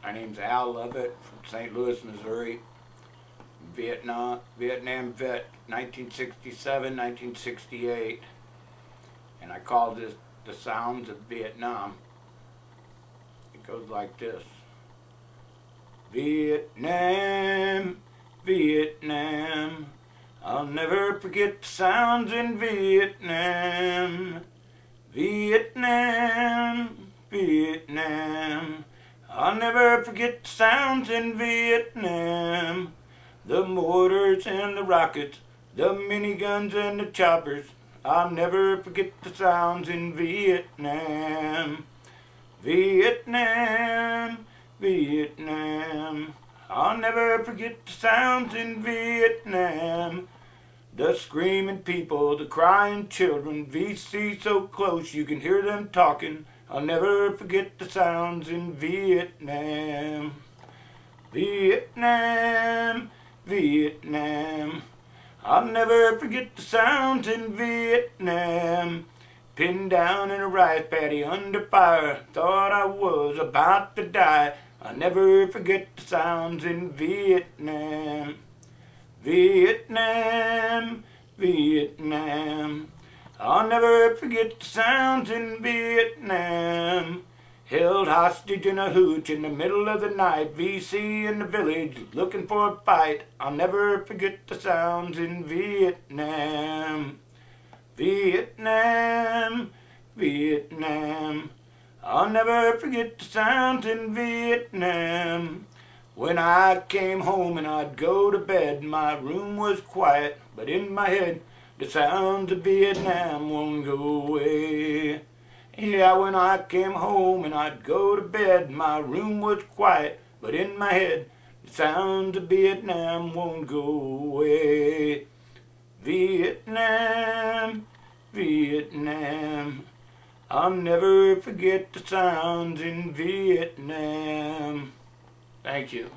My name's Al Lovett from St. Louis, Missouri. Vietnam vet, 1967, 1968. And I call this The Sounds of Vietnam. It goes like this. Vietnam, Vietnam, I'll never forget the sounds in Vietnam. Vietnam, Vietnam, I'll never forget the sounds in Vietnam. The mortars and the rockets, the miniguns and the choppers, I'll never forget the sounds in Vietnam. Vietnam, Vietnam, I'll never forget the sounds in Vietnam. The screaming people, the crying children, VC so close you can hear them talking. I'll never forget the sounds in Vietnam. Vietnam, Vietnam, I'll never forget the sounds in Vietnam. Pinned down in a rice paddy under fire, thought I was about to die. I'll never forget the sounds in Vietnam. Vietnam, Vietnam, I'll never forget the sounds in Vietnam. Held hostage in a hooch in the middle of the night, VC in the village looking for a fight. I'll never forget the sounds in Vietnam. Vietnam, Vietnam, I'll never forget the sounds in Vietnam. When I came home and I'd go to bed, my room was quiet, but in my head, the sounds of Vietnam won't go away. Yeah, when I came home and I'd go to bed, my room was quiet, but in my head, the sounds of Vietnam won't go away. Vietnam, Vietnam, I'll never forget the sounds in Vietnam. Thank you.